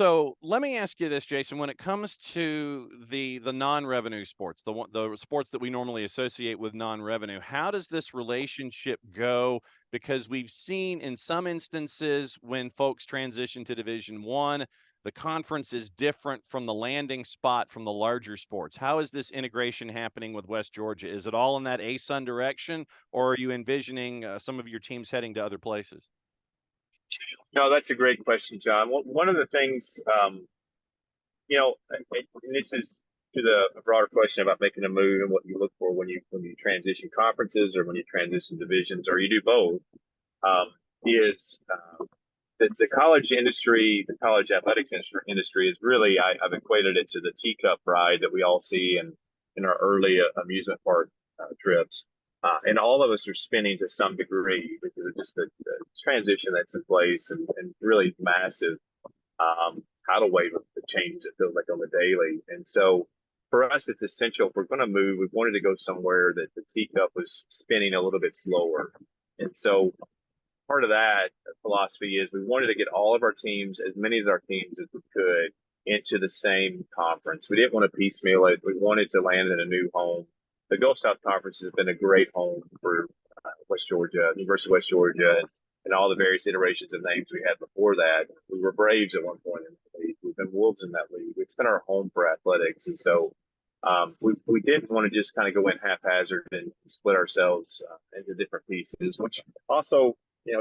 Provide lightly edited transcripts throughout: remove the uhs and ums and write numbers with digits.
So let me ask you this, Jason. When it comes to the non-revenue sports, the sports that we normally associate with non-revenue, how does this relationship go? Because we've seen in some instances when folks transition to Division One, the conference is different from the landing spot from the larger sports. How is this integration happening with West Georgia? Is it all in that ASUN direction, or are you envisioning some of your teams heading to other places? No, that's a great question, John. One of the things, and this is to the broader question about making a move and what you look for when you transition conferences or when you transition divisions or you do both, um, is the college industry, the college athletics industry is really I've equated it to the teacup ride that we all see in our early amusement park trips. And all of us are spinning to some degree because of just the transition that's in place and really massive tidal wave of the change it feels like on the daily. And so for us, it's essential. If we're going to move, we wanted to go somewhere that the teacup was spinning a little bit slower. And so part of that philosophy is we wanted to get all of our teams, as many of our teams as we could, into the same conference. We didn't want to piecemeal it. We wanted to land in a new home. The Gulf South Conference has been a great home for West Georgia, University of West Georgia, and all the various iterations of names we had before that. We were Braves at one point in the league. We've been Wolves in that league. It's been our home for athletics. And so we didn't want to just kind of go in haphazard and split ourselves into different pieces, which also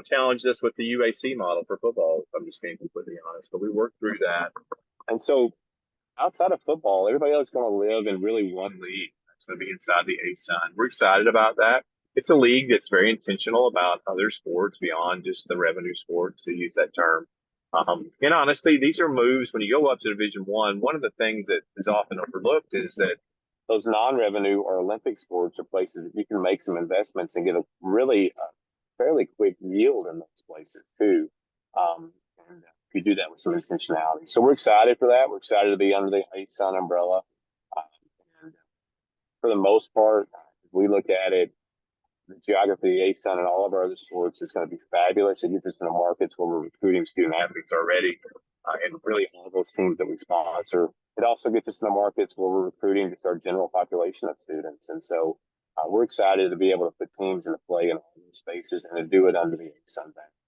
challenged us with the UAC model for football, if I'm just being completely honest. But we worked through that. And so outside of football, everybody else is going to live in really one league. That's going to be inside the ASUN. We're excited about that. It's a league that's very intentional about other sports beyond just the revenue sports, to use that term. And honestly, these are moves when you go up to Division One. One of the things that is often overlooked is that those non-revenue or Olympic sports are places that you can make some investments and get a really fairly quick yield in those places too. And you do that with some intentionality. So we're excited for that. We're excited to be under the ASUN umbrella. Uh, and for the most part, if we look at it, the geography, ASUN, and all of our other sports is going to be fabulous. It gets us into markets where we're recruiting student athletes already, and really all of those teams that we sponsor. It also gets us into markets where we're recruiting just our general population of students. And so we're excited to be able to put teams into play in all these spaces and to do it under the ASUN banner.